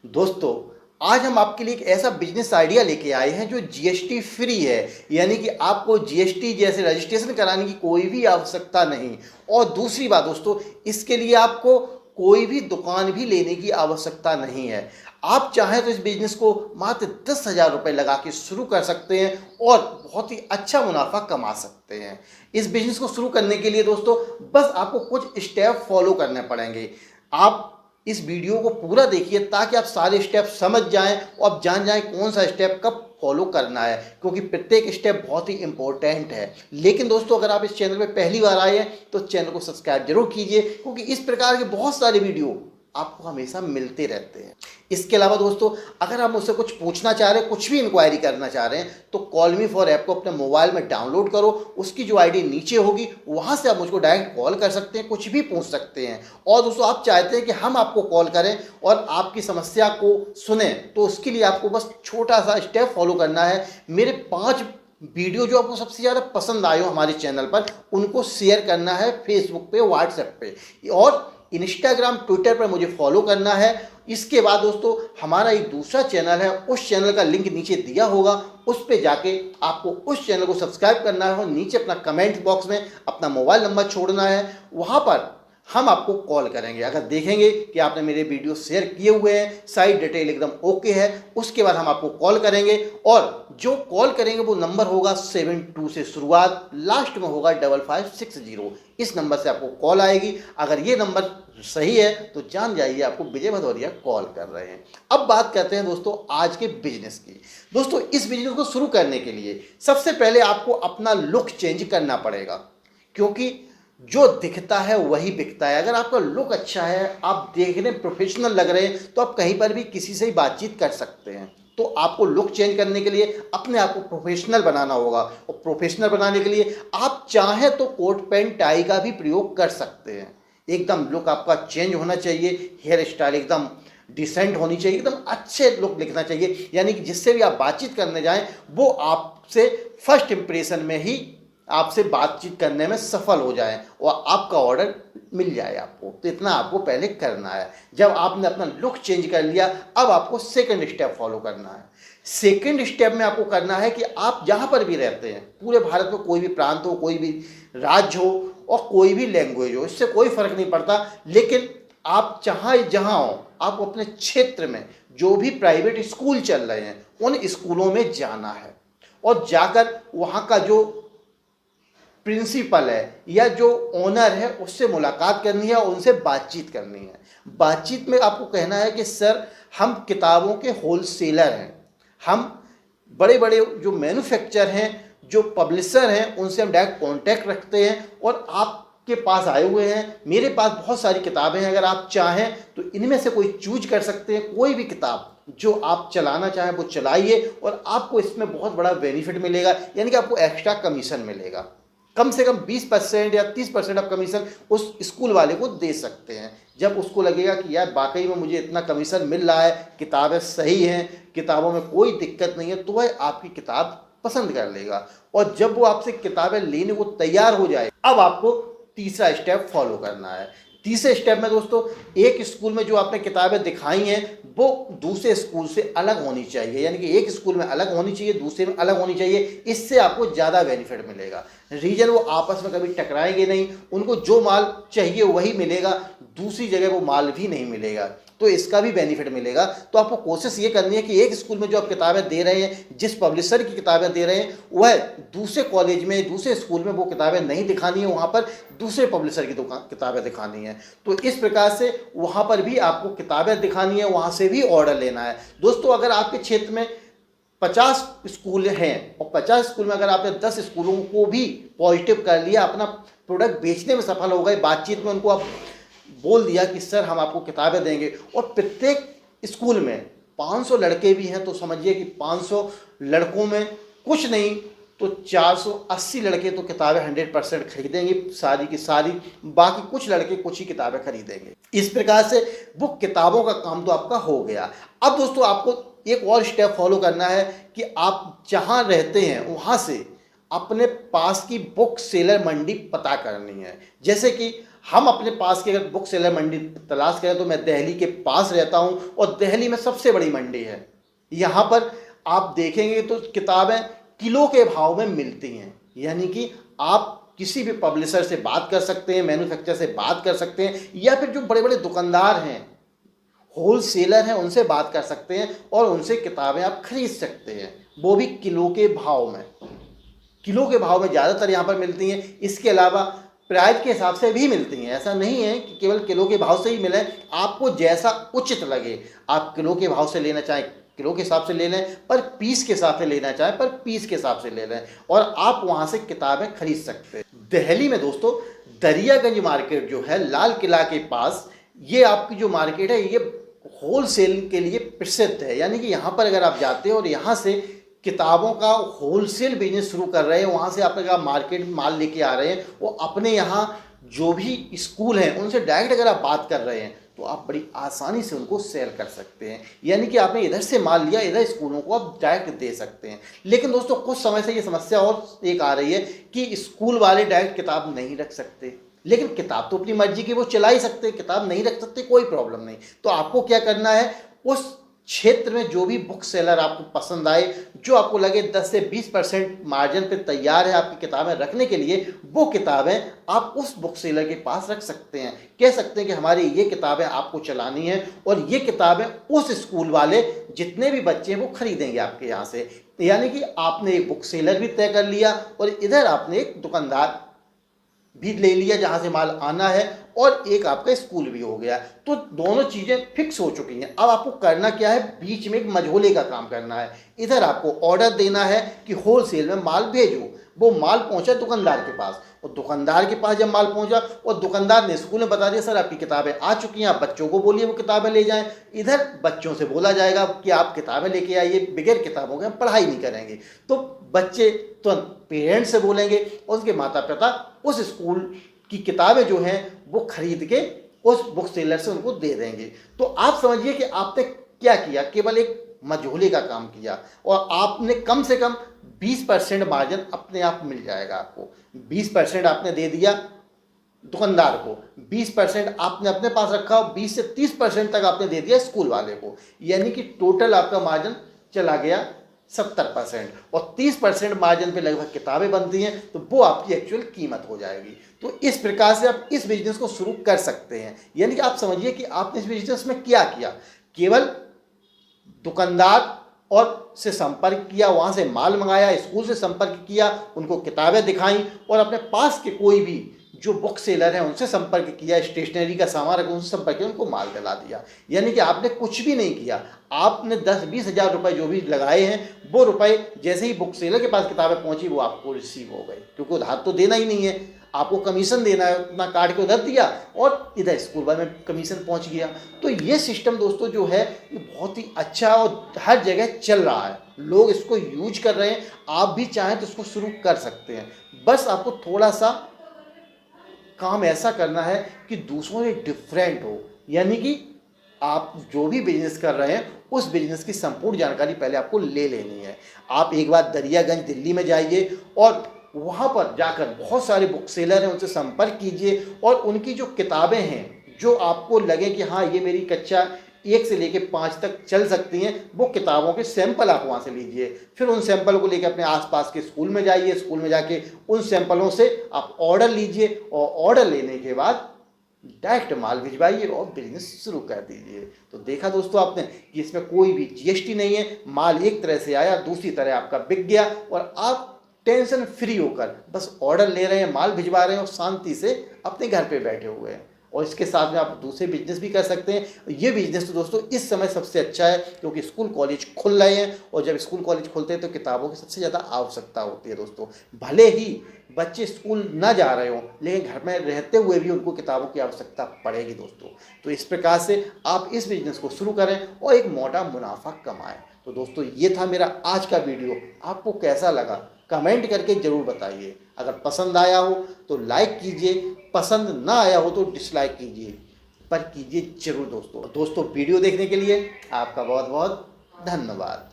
दोस्तों, आज हम आपके लिए एक ऐसा बिजनेस आइडिया लेके आए हैं जो जीएसटी फ्री है। यानी कि आपको जीएसटी जैसे रजिस्ट्रेशन कराने की कोई भी आवश्यकता नहीं। और दूसरी बात दोस्तों, इसके लिए आपको कोई भी दुकान भी लेने की आवश्यकता नहीं है। आप चाहें तो इस बिजनेस को मात्र 10,000 रुपये लगा के शुरू कर सकते हैं और बहुत ही अच्छा मुनाफा कमा सकते हैं। इस बिजनेस को शुरू करने के लिए दोस्तों बस आपको कुछ स्टेप फॉलो करने पड़ेंगे। आप इस वीडियो को पूरा देखिए ताकि आप सारे स्टेप समझ जाएं और आप जान जाएं कौन सा स्टेप कब फॉलो करना है, क्योंकि प्रत्येक स्टेप बहुत ही इंपॉर्टेंट है। लेकिन दोस्तों, अगर आप इस चैनल पे पहली बार आए हैं तो चैनल को सब्सक्राइब जरूर कीजिए, क्योंकि इस प्रकार के बहुत सारे वीडियो आपको हमेशा मिलते रहते हैं। इसके अलावा दोस्तों, अगर आप मुझसे कुछ पूछना चाह रहे हैं, कुछ भी इंक्वायरी करना चाह रहे हैं, तो कॉल मी फॉर ऐप को अपने मोबाइल में डाउनलोड करो। उसकी जो आईडी नीचे होगी वहां से आप मुझको डायरेक्ट कॉल कर सकते हैं, कुछ भी पूछ सकते हैं। और दोस्तों, आप चाहते हैं कि हम आपको कॉल करें और आपकी समस्या को सुने, तो उसके लिए आपको बस छोटा सा स्टेप फॉलो करना है। मेरे 5 वीडियो जो आपको सबसे ज़्यादा पसंद आए हो हमारे चैनल पर, उनको शेयर करना है फेसबुक पे, व्हाट्सएप पे और इंस्टाग्राम, ट्विटर पर मुझे फॉलो करना है। इसके बाद दोस्तों, हमारा एक दूसरा चैनल है, उस चैनल का लिंक नीचे दिया होगा, उस पे जाके आपको उस चैनल को सब्सक्राइब करना है और नीचे अपना कमेंट बॉक्स में अपना मोबाइल नंबर छोड़ना है। वहाँ पर हम आपको कॉल करेंगे। अगर देखेंगे कि आपने मेरे वीडियो शेयर किए हुए हैं, सारी डिटेल एकदम ओके है, उसके बाद हम आपको कॉल करेंगे। और जो कॉल करेंगे वो नंबर होगा 72 से शुरुआत, लास्ट में होगा 5560। इस नंबर से आपको कॉल आएगी। अगर ये नंबर सही है तो जान जाइए आपको विजय भदौरिया कॉल कर रहे हैं। अब बात करते हैं दोस्तों आज के बिजनेस की। दोस्तों, इस बिजनेस को शुरू करने के लिए सबसे पहले आपको अपना लुक चेंज करना पड़ेगा, क्योंकि जो दिखता है वही बिकता है। अगर आपका लुक अच्छा है, आप देखने प्रोफेशनल लग रहे हैं, तो आप कहीं पर भी किसी से ही बातचीत कर सकते हैं। तो आपको लुक चेंज करने के लिए अपने आप को प्रोफेशनल बनाना होगा। और प्रोफेशनल बनाने के लिए आप चाहें तो कोट पैंट टाई का भी प्रयोग कर सकते हैं। एकदम लुक आपका चेंज होना चाहिए, हेयर स्टाइल एकदम डिसेंट होनी चाहिए, एकदम अच्छे लुक दिखना चाहिए। यानी कि जिससे भी आप बातचीत करने जाएं वो आपसे फर्स्ट इंप्रेशन में ही आपसे बातचीत करने में सफल हो जाए और आपका ऑर्डर मिल जाए आपको। तो इतना आपको पहले करना है। जब आपने अपना लुक चेंज कर लिया, अब आपको सेकंड स्टेप फॉलो करना है। सेकंड स्टेप में आपको करना है कि आप जहाँ पर भी रहते हैं, पूरे भारत में कोई भी प्रांत हो, कोई भी राज्य हो और कोई भी लैंग्वेज हो, इससे कोई फर्क नहीं पड़ता। लेकिन आप जहाँ हो, आप अपने क्षेत्र में जो भी प्राइवेट स्कूल चल रहे हैं उन स्कूलों में जाना है और जाकर वहाँ का जो प्रिंसिपल है या जो ओनर है उससे मुलाकात करनी है और उनसे बातचीत करनी है। बातचीत में आपको कहना है कि सर, हम किताबों के होलसेलर हैं, हम बड़े बड़े जो मैन्युफैक्चर हैं, जो पब्लिशर हैं, उनसे हम डायरेक्ट कांटेक्ट रखते हैं और आपके पास आए हुए हैं। मेरे पास बहुत सारी किताबें हैं, अगर आप चाहें तो इनमें से कोई चूज कर सकते हैं। कोई भी किताब जो आप चलाना चाहें वो चलाइए और आपको इसमें बहुत बड़ा बेनिफिट मिलेगा। यानी कि आपको एक्स्ट्रा कमीशन मिलेगा। कम से कम 20% या 30% आप कमीशन उस स्कूल वाले को दे सकते हैं। जब उसको लगेगा कि यार वाकई में मुझे इतना कमीशन मिल रहा है, किताबें सही हैं, किताबों में कोई दिक्कत नहीं है, तो वह आपकी किताब पसंद कर लेगा। और जब वो आपसे किताबें लेने को तैयार हो जाए, अब आपको तीसरा स्टेप फॉलो करना है। तीसरे स्टेप में दोस्तों, एक स्कूल में जो आपने किताबें दिखाई हैं वो दूसरे स्कूल से अलग होनी चाहिए। यानी कि एक स्कूल में अलग होनी चाहिए, दूसरे में अलग होनी चाहिए। इससे आपको ज़्यादा बेनिफिट मिलेगा। रीजन, वो आपस में कभी टकराएंगे नहीं, उनको जो माल चाहिए वही मिलेगा, दूसरी जगह वो माल भी नहीं मिलेगा, तो इसका भी बेनिफिट मिलेगा। तो आपको कोशिश ये करनी है कि एक स्कूल में जो आप किताबें दे रहे हैं, जिस पब्लिशर की किताबें दे रहे हैं, वह दूसरे कॉलेज में, दूसरे स्कूल में वो किताबें नहीं दिखानी है, वहाँ पर दूसरे पब्लिशर की किताबें दिखानी है। तो इस प्रकार से वहाँ पर भी आपको किताबें दिखानी है, वहाँ से भी ऑर्डर लेना है। दोस्तों, अगर आपके क्षेत्र में 50 स्कूल हैं और 50 स्कूल में अगर आपने 10 स्कूलों को भी पॉजिटिव कर लिया, अपना प्रोडक्ट बेचने में सफल हो गए, बातचीत में उनको आप बोल दिया कि सर हम आपको किताबें देंगे, और प्रत्येक स्कूल में 500 लड़के भी हैं, तो समझिए कि 500 लड़कों में कुछ नहीं तो 480 लड़के तो किताबें 100% खरीदेंगे, सारी की सारी। बाकी कुछ लड़के कुछ ही किताबें खरीदेंगे। इस प्रकार से वो किताबों का काम तो आपका हो गया। अब दोस्तों, आपको एक और स्टेप फॉलो करना है कि आप जहां रहते हैं वहां से अपने पास की बुक सेलर मंडी पता करनी है। जैसे कि हम अपने पास की अगर बुक सेलर मंडी तलाश करें तो मैं दिल्ली के पास रहता हूं और दिल्ली में सबसे बड़ी मंडी है। यहाँ पर आप देखेंगे तो किताबें किलो के भाव में मिलती हैं, यानी कि आप किसी भी पब्लिशर से बात कर सकते हैं, मैन्युफैक्चरर से बात कर सकते हैं, या फिर जो बड़े बड़े दुकानदार हैं, होल सेलर हैं, उनसे बात कर सकते हैं और उनसे किताबें आप खरीद सकते हैं, वो भी किलो के भाव में। किलो के भाव में ज़्यादातर यहाँ पर मिलती हैं। इसके अलावा प्राइस के हिसाब से भी मिलती हैं, ऐसा नहीं है कि केवल किलो के भाव से ही मिले। आपको जैसा उचित लगे, आप किलो के भाव से लेना चाहें किलो के हिसाब से ले लें, पर पीस के हिसाब से लेना चाहें पर पीस के हिसाब से ले लें, और आप वहाँ से किताबें खरीद सकते हैं। दिल्ली में दोस्तों दरियागंज मार्केट जो है लाल किला के पास, ये आपकी जो मार्केट है ये होल सेल के लिए प्रसिद्ध है। यानी कि यहाँ पर अगर आप जाते हैं और यहाँ से किताबों का होलसेल बिजनेस शुरू कर रहे हैं, वहाँ से आप अगर मार्केट माल लेके आ रहे हैं, वो अपने यहाँ जो भी स्कूल हैं उनसे डायरेक्ट अगर आप बात कर रहे हैं तो आप बड़ी आसानी से उनको सेल कर सकते हैं। यानी कि आपने इधर से माल लिया, इधर स्कूलों को आप डायरेक्ट दे सकते हैं। लेकिन दोस्तों कुछ समय से ये समस्या और एक आ रही है कि स्कूल वाले डायरेक्ट किताब नहीं रख सकते, लेकिन किताब तो अपनी मर्जी की वो चला ही सकते, किताब नहीं रख सकते, कोई प्रॉब्लम नहीं। तो आपको क्या करना है, उस क्षेत्र में जो भी बुक सेलर आपको पसंद आए, जो आपको लगे 10 से 20% मार्जिन पे तैयार है आपकी किताबें रखने के लिए, वो किताबें आप उस बुक सेलर के पास रख सकते हैं। कह सकते हैं कि हमारी ये किताबें आपको चलानी है और ये किताबें उस स्कूल वाले जितने भी बच्चे हैं वो खरीदेंगे आपके यहाँ से। यानी कि आपने एक बुक सेलर भी तय कर लिया और इधर आपने एक दुकानदार भी ले लिया जहाँ से माल आना है, और एक आपका स्कूल भी हो गया। तो दोनों चीज़ें फिक्स हो चुकी हैं। अब आपको करना क्या है, बीच में एक मझोले का काम करना है। इधर आपको ऑर्डर देना है कि होलसेल में माल भेजो, वो माल पहुंचा दुकानदार के पास, और दुकानदार के पास जब माल पहुंचा और दुकानदार ने स्कूल में बता दिया सर आपकी किताबें आ चुकी हैं, आप बच्चों को बोलिए वो किताबें ले जाएं। इधर बच्चों से बोला जाएगा कि आप किताबें लेके आइए, बगैर किताबों के हम पढ़ाई नहीं करेंगे। तो बच्चे तो पेरेंट्स से बोलेंगे और उसके माता पिता उस स्कूल की किताबें जो हैं वो खरीद के उस बुक सेलर से उनको दे देंगे। तो आप समझिए कि आपने क्या किया, केवल एक मझोले का काम किया और आपने कम से कम 20% मार्जिन अपने आप मिल जाएगा आपको। 20% आपने दे दिया दुकानदार को, 20% आपने अपने पास रखा, 20 से 30% तक आपने दे दिया स्कूल वाले को, यानी कि टोटल आपका मार्जिन चला गया 70%, और 30% मार्जिन पे लगभग किताबें बनती हैं, तो वो आपकी एक्चुअल कीमत हो जाएगी। तो इस प्रकार से आप इस बिजनेस को शुरू कर सकते हैं। यानी कि आप समझिए कि आपने इस बिजनेस में क्या किया, केवल दुकानदार और से संपर्क किया, वहाँ से माल मंगाया, स्कूल से संपर्क किया, उनको किताबें दिखाई, और अपने पास के कोई भी जो बुक सेलर हैं उनसे संपर्क किया, स्टेशनरी का सामान रखा उनसे संपर्क किया, उनको माल दिला दिया। यानी कि आपने कुछ भी नहीं किया, आपने 10-20 हज़ार रुपये जो भी लगाए हैं वो रुपए जैसे ही बुक सेलर के पास किताबें पहुंची वो आपको रिसीव हो गई, क्योंकि उधार तो देना ही नहीं है, आपको कमीशन देना है, उतना काट के उधर दिया और इधर स्कूल वाले में कमीशन पहुंच गया। तो ये सिस्टम दोस्तों जो है ये बहुत ही अच्छा और हर जगह चल रहा है, लोग इसको यूज कर रहे हैं। आप भी चाहें तो इसको शुरू कर सकते हैं, बस आपको थोड़ा सा काम ऐसा करना है कि दूसरों से डिफरेंट हो। यानी कि आप जो भी बिजनेस कर रहे हैं उस बिजनेस की संपूर्ण जानकारी पहले आपको ले लेनी है। आप एक बार दरियागंज दिल्ली में जाइए और वहाँ पर जाकर बहुत सारे बुक सेलर हैं उनसे संपर्क कीजिए, और उनकी जो किताबें हैं जो आपको लगे कि हाँ ये मेरी कक्षा 1 से लेकर 5 तक चल सकती हैं, वो किताबों के सैंपल आप वहाँ से लीजिए। फिर उन सैंपल को लेकर अपने आसपास के स्कूल में जाइए, स्कूल में जाके उन सैंपलों से आप ऑर्डर लीजिए, और ऑर्डर लेने के बाद डायरेक्ट माल भिजवाइए और बिजनेस शुरू कर दीजिए। तो देखा दोस्तों आपने कि इसमें कोई भी जीएसटी नहीं है, माल एक तरह से आया दूसरी तरह आपका बिक गया, और आप टेंशन फ्री होकर बस ऑर्डर ले रहे हैं, माल भिजवा रहे हैं और शांति से अपने घर पे बैठे हुए हैं। और इसके साथ में आप दूसरे बिजनेस भी कर सकते हैं। ये बिजनेस तो दोस्तों इस समय सबसे अच्छा है, क्योंकि स्कूल कॉलेज खुल रहे हैं, और जब स्कूल कॉलेज खुलते हैं तो किताबों की सबसे ज़्यादा आवश्यकता होती है दोस्तों। भले ही बच्चे स्कूल ना जा रहे हों, लेकिन घर में रहते हुए भी उनको किताबों की आवश्यकता पड़ेगी दोस्तों। तो इस प्रकार से आप इस बिजनेस को शुरू करें और एक मोटा मुनाफा कमाएं। तो दोस्तों ये था मेरा आज का वीडियो, आपको कैसा लगा कमेंट करके ज़रूर बताइए। अगर पसंद आया हो तो लाइक कीजिए, पसंद ना आया हो तो डिसलाइक कीजिए, पर कीजिए ज़रूर दोस्तों। वीडियो देखने के लिए आपका बहुत बहुत धन्यवाद।